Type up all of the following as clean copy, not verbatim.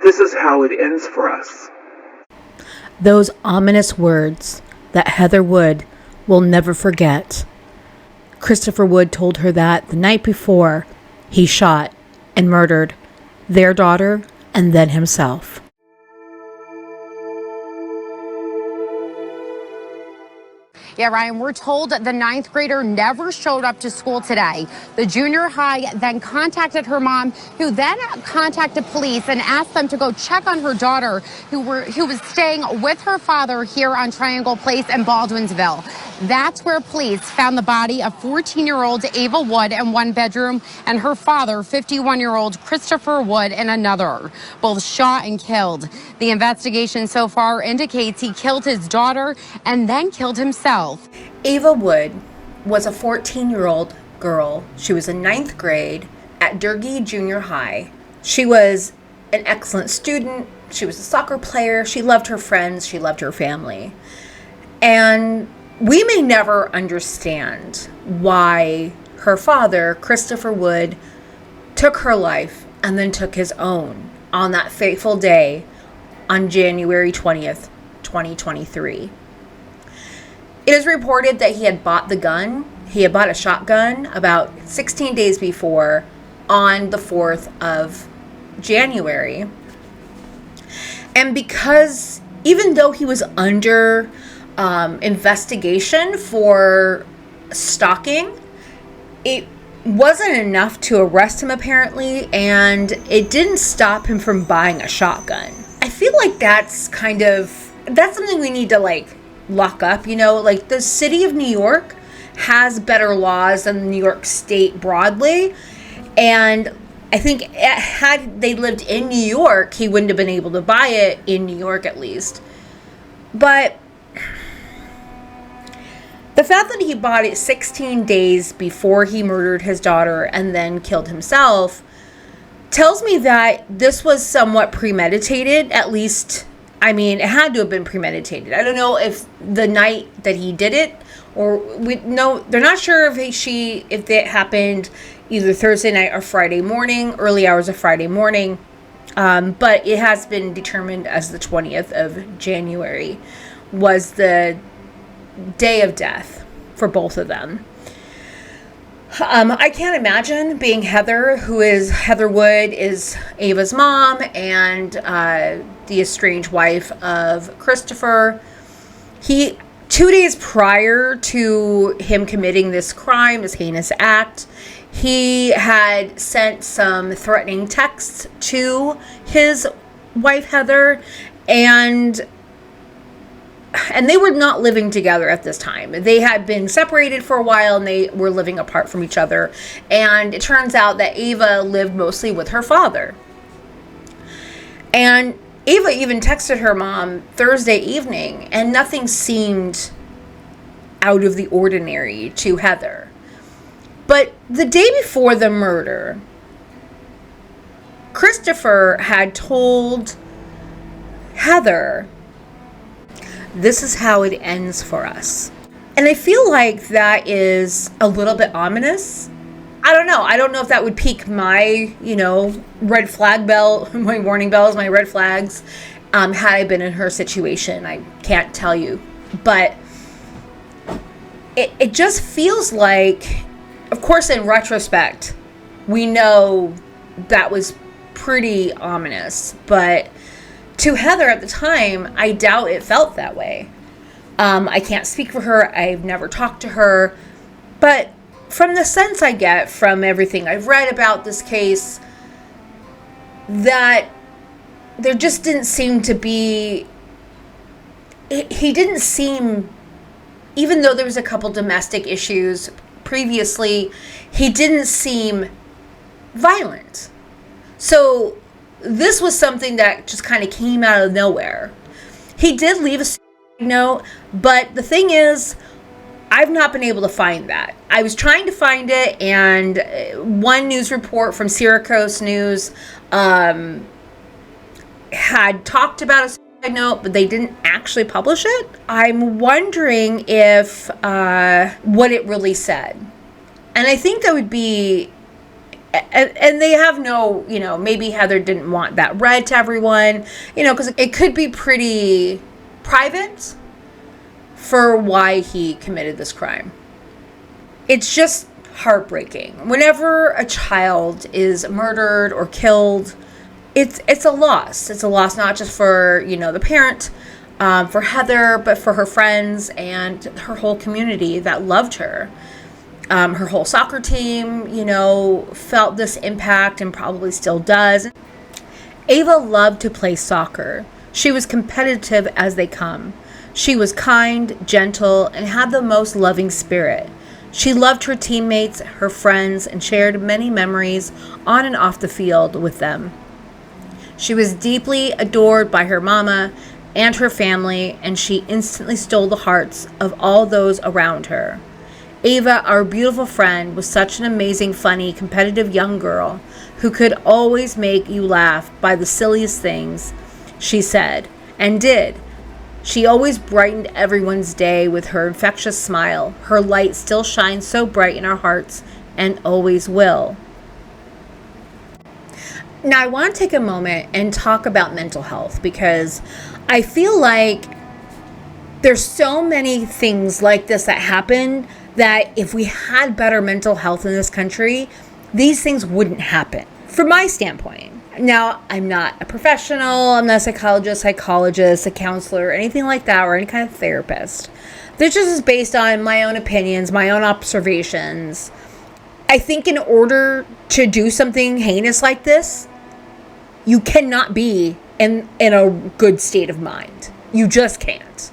This is how it ends for us. Those ominous words that Heather Wood will never forget. Christopher Wood told her that the night before he shot and murdered their daughter and then himself. Yeah, Ryan, we're told the ninth grader never showed up to school today. The junior high then contacted her mom, who then contacted police and asked them to go check on her daughter, who was staying with her father here on Triangle Place in Baldwinsville. That's where police found the body of 14-year-old Ava Wood in one bedroom and her father, 51-year-old Christopher Wood, in another, both shot and killed. The investigation so far indicates he killed his daughter and then killed himself. Ava Wood was a 14-year-old girl. She was in ninth grade at Durgee Junior High. She was an excellent student. She was a soccer player. She loved her friends. She loved her family. And we may never understand why her father, Christopher Wood, took her life and then took his own on that fateful day on January 20th, 2023. It is reported that he had bought the gun. He had bought a shotgun about 16 days before on the 4th of January. And because even though he was under investigation for stalking, it wasn't enough to arrest him apparently, and it didn't stop him from buying a shotgun. I feel like that's something we need to lock up, like the city of New York has better laws than New York State broadly, and I think had they lived in New York, he wouldn't have been able to buy it in New York at least. But the fact that he bought it 16 days before he murdered his daughter and then killed himself tells me that this was somewhat premeditated. At least, it had to have been premeditated. I don't know if the night that he did it, they're not sure if it happened either Thursday night or Friday morning, early hours of Friday morning. But it has been determined as the 20th of January was the day of death for both of them. I can't imagine being Heather Wood is Ava's mom and the estranged wife of Christopher. 2 days prior to him committing this crime, this heinous act, he had sent some threatening texts to his wife Heather, and they were not living together at this time. They had been separated for a while and they were living apart from each other. And it turns out that Ava lived mostly with her father. And Ava even texted her mom Thursday evening, and nothing seemed out of the ordinary to Heather. But the day before the murder, Christopher had told Heather, "This is how it ends for us." And I feel like that is a little bit ominous. I don't know. I don't know if that would pique my, red flag bell, my warning bells, my red flags, had I been in her situation. I can't tell you. But it just feels like, of course, in retrospect, we know that was pretty ominous. But to Heather at the time, I doubt it felt that way. I can't speak for her. I've never talked to her. But from the sense I get from everything I've read about this case, that there just didn't seem to be... He didn't seem... Even though there was a couple domestic issues previously, he didn't seem violent. So this was something that just kind of came out of nowhere. He did leave a note, but the thing is, I've not been able to find that. I was trying to find it, and one news report from Syracuse News had talked about a suicide note, but they didn't actually publish it. I'm wondering if what it really said. And I think that would be And they have no, maybe Heather didn't want that read to everyone, because it could be pretty private for why he committed this crime. It's just heartbreaking. Whenever a child is murdered or killed, it's a loss. It's a loss not just for, the parent, for Heather, but for her friends and her whole community that loved her. Her whole soccer team, felt this impact and probably still does. Ava loved to play soccer. She was competitive as they come. She was kind, gentle, and had the most loving spirit. She loved her teammates, her friends, and shared many memories on and off the field with them. She was deeply adored by her mama and her family, and she instantly stole the hearts of all those around her. Ava, our beautiful friend, was such an amazing, funny, competitive young girl who could always make you laugh by the silliest things she said and did. She always brightened everyone's day with her infectious smile. Her light still shines so bright in our hearts and always will. Now, I want to take a moment and talk about mental health because I feel like there's so many things like this that happen that if we had better mental health in this country, these things wouldn't happen, from my standpoint. Now, I'm not a professional, I'm not a psychologist, a counselor, anything like that, or any kind of therapist. This just is based on my own opinions, my own observations. I think in order to do something heinous like this, you cannot be in a good state of mind. You just can't.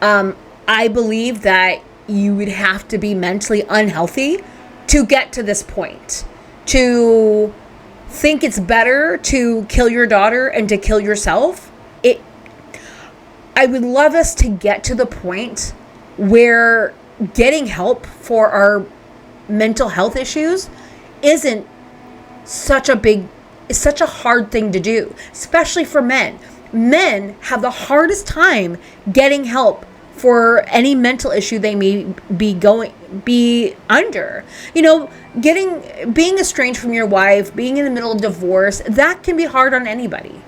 I believe that you would have to be mentally unhealthy to get to this point. To think it's better to kill your daughter and to kill yourself. I would love us to get to the point where getting help for our mental health issues isn't such a hard thing to do, especially for men. Men have the hardest time getting help for any mental issue they may be under. Being estranged from your wife, being in the middle of divorce, that can be hard on anybody.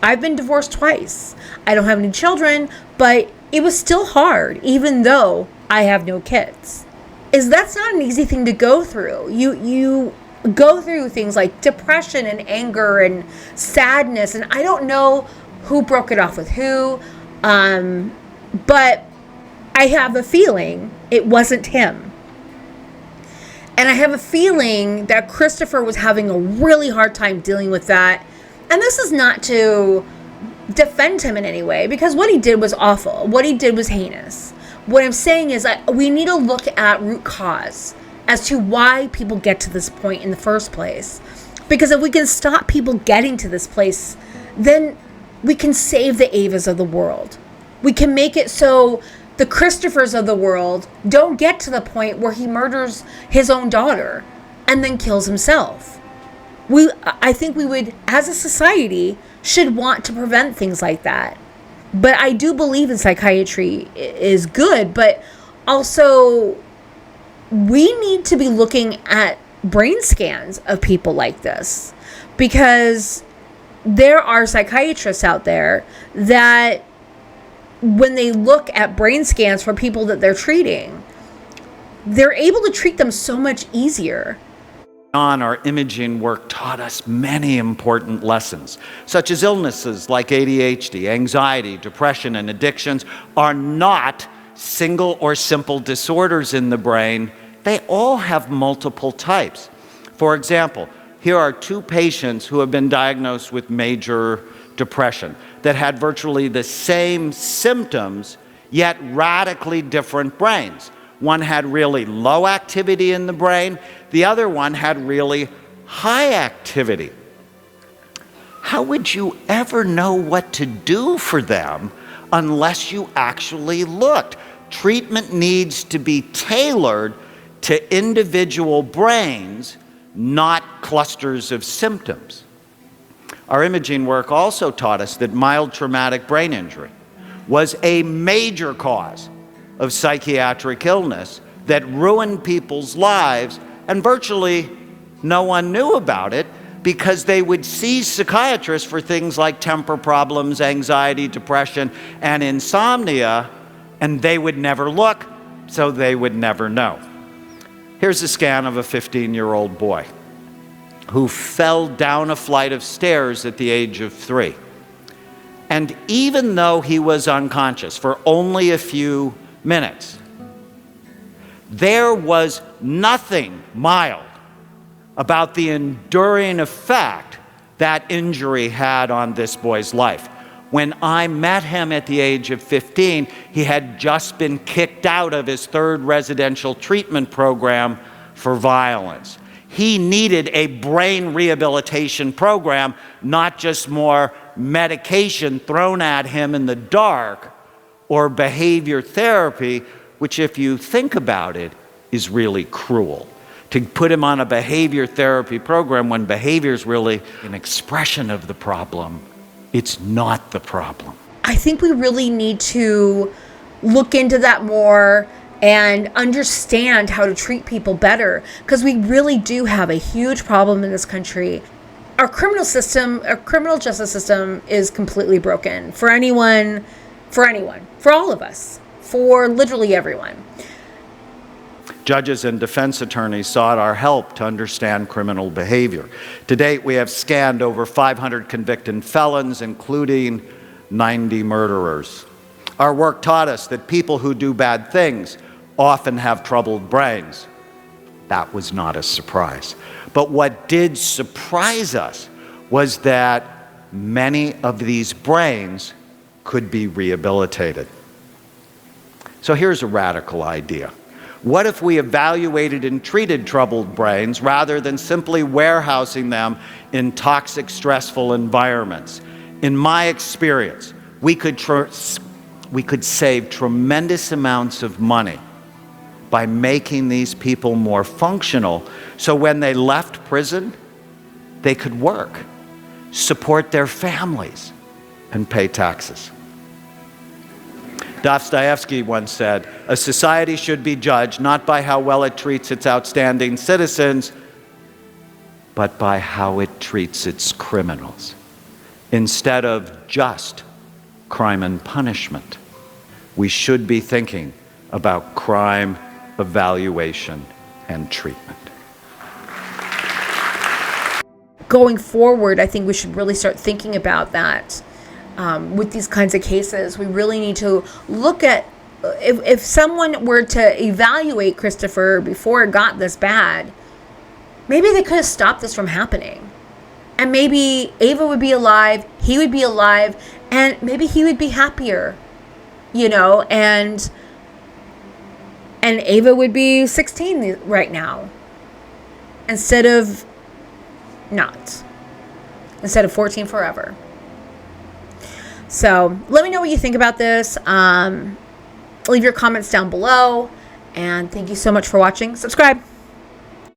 I've been divorced twice. I don't have any children, but it was still hard, even though I have no kids. That's not an easy thing to go through. You go through things like depression and anger and sadness, and I don't know who broke it off with who, but I have a feeling it wasn't him. And I have a feeling that Christopher was having a really hard time dealing with that. And this is not to defend him in any way, because what he did was awful. What he did was heinous. What I'm saying is that we need to look at root cause as to why people get to this point in the first place. Because if we can stop people getting to this place, then we can save the Avas of the world. We can make it so the Christophers of the world don't get to the point where he murders his own daughter and then kills himself. I think we would, as a society, should want to prevent things like that. But I do believe in psychiatry is good, but also we need to be looking at brain scans of people like this, because there are psychiatrists out there that when they look at brain scans for people that they're treating, they're able to treat them so much easier. Our imaging work taught us many important lessons, such as illnesses like ADHD, anxiety, depression, and addictions are not single or simple disorders in the brain. They all have multiple types. For example, here are two patients who have been diagnosed with major depression that had virtually the same symptoms, yet radically different brains. One had really low activity in the brain. The other one had really high activity. How would you ever know what to do for them unless you actually looked? Treatment needs to be tailored to individual brains, not clusters of symptoms. Our imaging work also taught us that mild traumatic brain injury was a major cause of psychiatric illness that ruined people's lives and virtually no one knew about it because they would see psychiatrists for things like temper problems, anxiety, depression, and insomnia, and they would never look, so they would never know. Here's a scan of a 15-year-old boy who fell down a flight of stairs at the age of 3. And even though he was unconscious for only a few minutes, there was nothing mild about the enduring effect that injury had on this boy's life. When I met him at the age of 15, he had just been kicked out of his 3rd residential treatment program for violence. He needed a brain rehabilitation program, not just more medication thrown at him in the dark or behavior therapy, which, if you think about it, is really cruel. To put him on a behavior therapy program when behavior is really an expression of the problem, it's not the problem. I think we really need to look into that more and understand how to treat people better, because we really do have a huge problem in this country. Our criminal justice system is completely broken for anyone, for all of us, for literally everyone. Judges and defense attorneys sought our help to understand criminal behavior. To date, we have scanned over 500 convicted felons, including 90 murderers. Our work taught us that people who do bad things often have troubled brains. That was not a surprise. But what did surprise us was that many of these brains could be rehabilitated. So here's a radical idea. What if we evaluated and treated troubled brains rather than simply warehousing them in toxic, stressful environments? In my experience, we could save tremendous amounts of money by making these people more functional, so when they left prison, they could work, support their families, and pay taxes. Dostoevsky once said, "A society should be judged not by how well it treats its outstanding citizens, but by how it treats its criminals." Instead of just crime and punishment, we should be thinking about crime evaluation and treatment. Going forward, I think we should really start thinking about that. With these kinds of cases, we really need to look at if someone were to evaluate Christopher before it got this bad, maybe they could have stopped this from happening. And maybe Ava would be alive, he would be alive, and maybe he would be happier, and Ava would be 16 right now instead of 14 forever. So let me know what you think about this. Leave your comments down below. And thank you so much for watching. Subscribe.